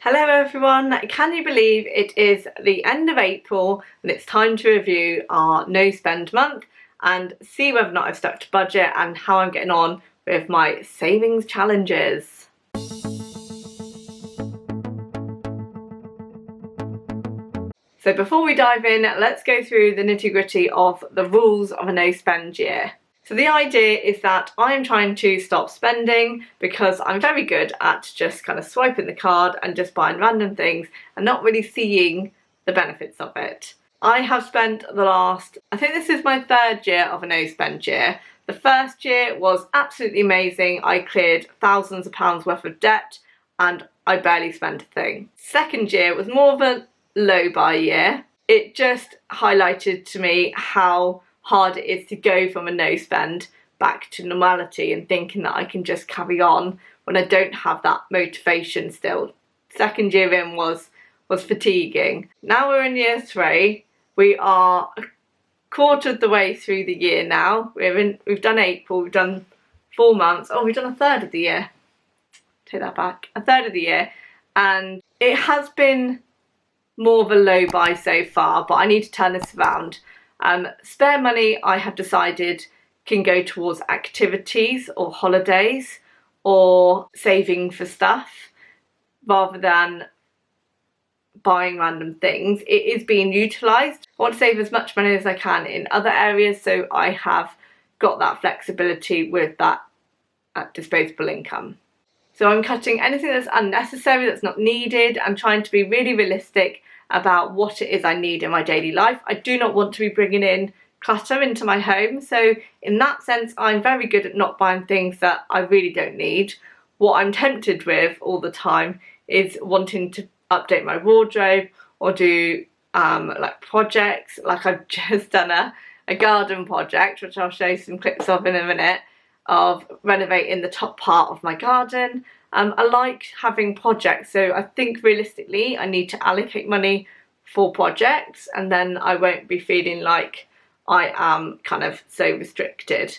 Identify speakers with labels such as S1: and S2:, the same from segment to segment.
S1: Hello everyone, can you believe it is the end of April and it's time to review our no spend month and see whether or not I've stuck to budget and how I'm getting on with my savings challenges. So before we dive in, let's go through the nitty-gritty of the rules of a no spend year. So the idea is that I am trying to stop spending because I'm very good at just kind of swiping the card and just buying random things and not really seeing the benefits of it. I have spent I think this is my third year of a no spend year. The first year was absolutely amazing. I cleared thousands of pounds worth of debt and I barely spent a thing. Second year was more of a low buy year. It just highlighted to me how hard it is to go from a no spend back to normality and thinking that I can just carry on when I don't have that motivation still. Second year in was fatiguing. Now we're in year 3. We are a quarter of the way through the year now. We've done April, we've done 4 months. Oh, we've done a third of the year. Take that back. A third of the year. And it has been more of a low buy so far, but I need to turn this around. Spare money, I have decided, can go towards activities or holidays or saving for stuff rather than buying random things. It is being utilised. I want to save as much money as I can in other areas, so I have got that flexibility with that disposable income. So I'm cutting anything that's unnecessary, that's not needed. I'm trying to be really realistic about what it is I need in my daily life. I do not want to be bringing in clutter into my home. So in that sense, I'm very good at not buying things that I really don't need. What I'm tempted with all the time is wanting to update my wardrobe or do like projects. Like I've just done a garden project, which I'll show you some clips of in a minute, of renovating the top part of my garden. I like having projects, so I think realistically I need to allocate money for projects and then I won't be feeling like I am kind of so restricted.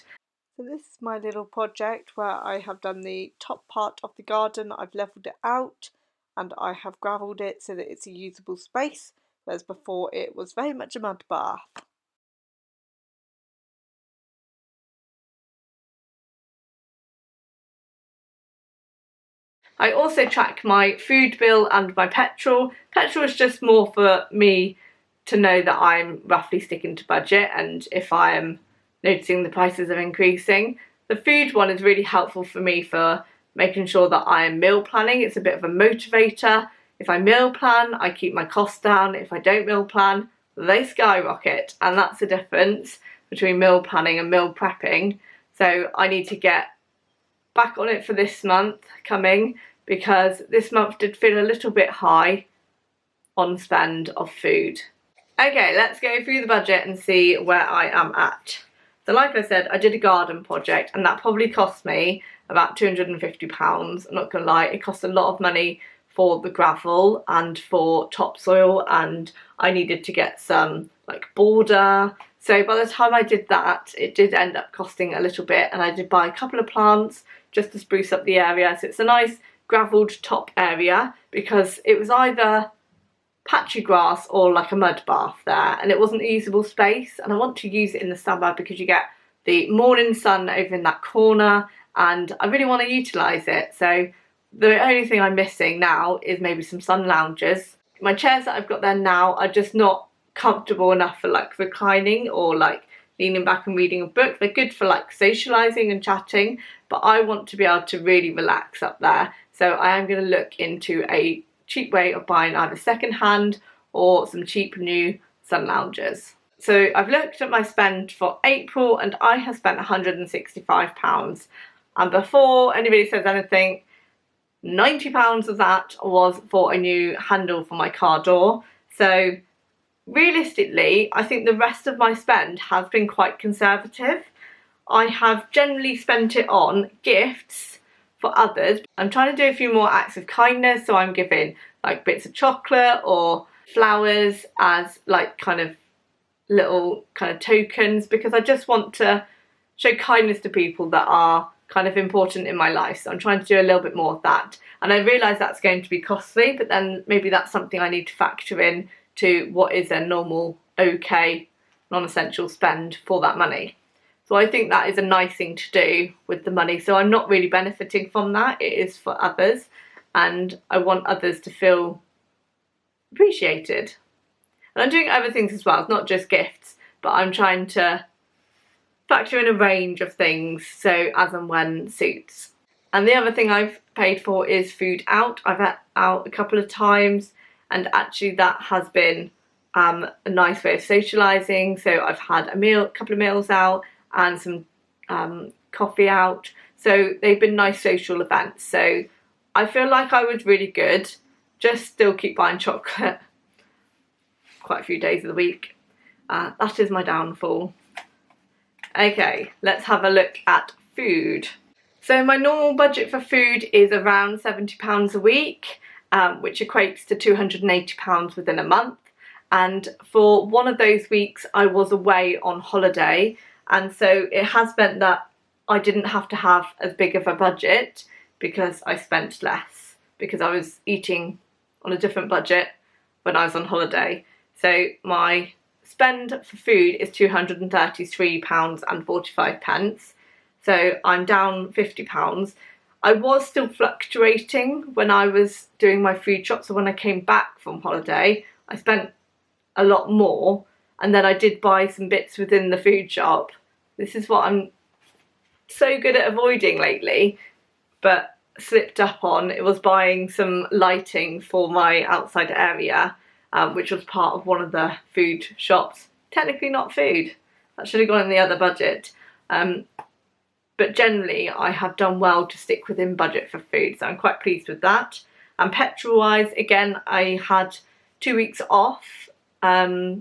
S1: So this is my little project where I have done the top part of the garden. I've levelled it out and I have gravelled it so that it's a usable space, whereas before it was very much a mud bath. I also track my food bill and my petrol. Petrol is just more for me to know that I'm roughly sticking to budget and if I am noticing the prices are increasing. The food one is really helpful for me for making sure that I am meal planning. It's a bit of a motivator. If I meal plan, I keep my costs down. If I don't meal plan, they skyrocket, and that's the difference between meal planning and meal prepping. So I need to get back on it for this month coming, because this month did feel a little bit high on spend of food. Okay, let's go through the budget and see where I am at. So like I said, I did a garden project and that probably cost me about £250. I'm not gonna lie, it cost a lot of money for the gravel and for topsoil, and I needed to get some like border. So by the time I did that, it did end up costing a little bit, and I did buy a couple of plants just to spruce up the area. So it's a nice gravelled top area because it was either patchy grass or like a mud bath there, and it wasn't a usable space, and I want to use it in the summer because you get the morning sun over in that corner and I really want to utilise it. So the only thing I'm missing now is maybe some sun loungers. My chairs that I've got there now are just not comfortable enough for like reclining or like leaning back and reading a book. They're good for like socialising and chatting, but I want to be able to really relax up there. So I am going to look into a cheap way of buying either second hand or some cheap new sun loungers. So I've looked at my spend for April and I have spent £165. And before anybody says anything, £90 of that was for a new handle for my car door. So realistically, I think the rest of my spend has been quite conservative. I have generally spent it on gifts for others. I'm trying to do a few more acts of kindness, so I'm giving like bits of chocolate or flowers as like kind of little kind of tokens, because I just want to show kindness to people that are kind of important in my life, so I'm trying to do a little bit more of that. And I realise that's going to be costly, but then maybe that's something I need to factor in to what is a normal, okay, non-essential spend for that money. So I think that is a nice thing to do with the money. So I'm not really benefiting from that, it is for others, and I want others to feel appreciated. And I'm doing other things as well, it's not just gifts, but I'm trying to factor in a range of things, so as and when suits. And the other thing I've paid for is food out. I've had out a couple of times, and actually that has been a nice way of socialising. So I've had a couple of meals out and some coffee out. So they've been nice social events. So I feel like I was really good. Just still keep buying chocolate quite a few days of the week. That is my downfall. Okay, let's have a look at food. So my normal budget for food is around £70 a week, which equates to £280 within a month. And for one of those weeks I was away on holiday, and so it has meant that I didn't have to have as big of a budget because I spent less, because I was eating on a different budget when I was on holiday. So my spend for food is £233.45. So I'm down £50. I was still fluctuating when I was doing my food shop, so when I came back from holiday I spent a lot more, and then I did buy some bits within the food shop. This is what I'm so good at avoiding lately, but slipped up on. It was buying some lighting for my outside area, which was part of one of the food shops. Technically not food, that should have gone in the other budget. But generally I have done well to stick within budget for food, so I'm quite pleased with that. And petrol wise, again, I had 2 weeks off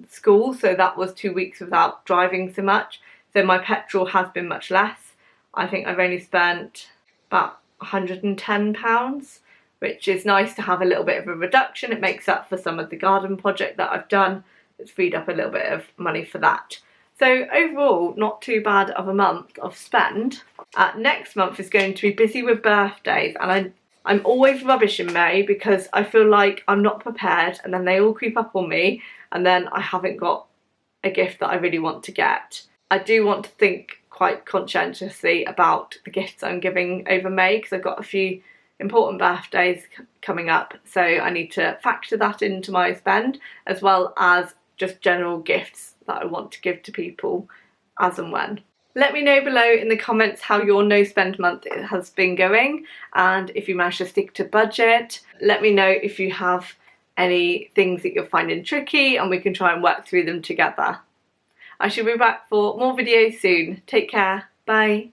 S1: school, so that was 2 weeks without driving so much, so my petrol has been much less. I think I've only spent about £110, which is nice to have a little bit of a reduction. It makes up for some of the garden project that I've done. It's freed up a little bit of money for that. So overall, not too bad of a month of spend. Next month is going to be busy with birthdays, and I'm always rubbish in May because I feel like I'm not prepared and then they all creep up on me and then I haven't got a gift that I really want to get. I do want to think quite conscientiously about the gifts I'm giving over May because I've got a few important birthdays coming up, so I need to factor that into my spend, as well as just general gifts that I want to give to people as and when. Let me know below in the comments how your no spend month has been going, and if you managed to stick to budget. Let me know if you have any things that you're finding tricky and we can try and work through them together. I shall be back for more videos soon. Take care. Bye.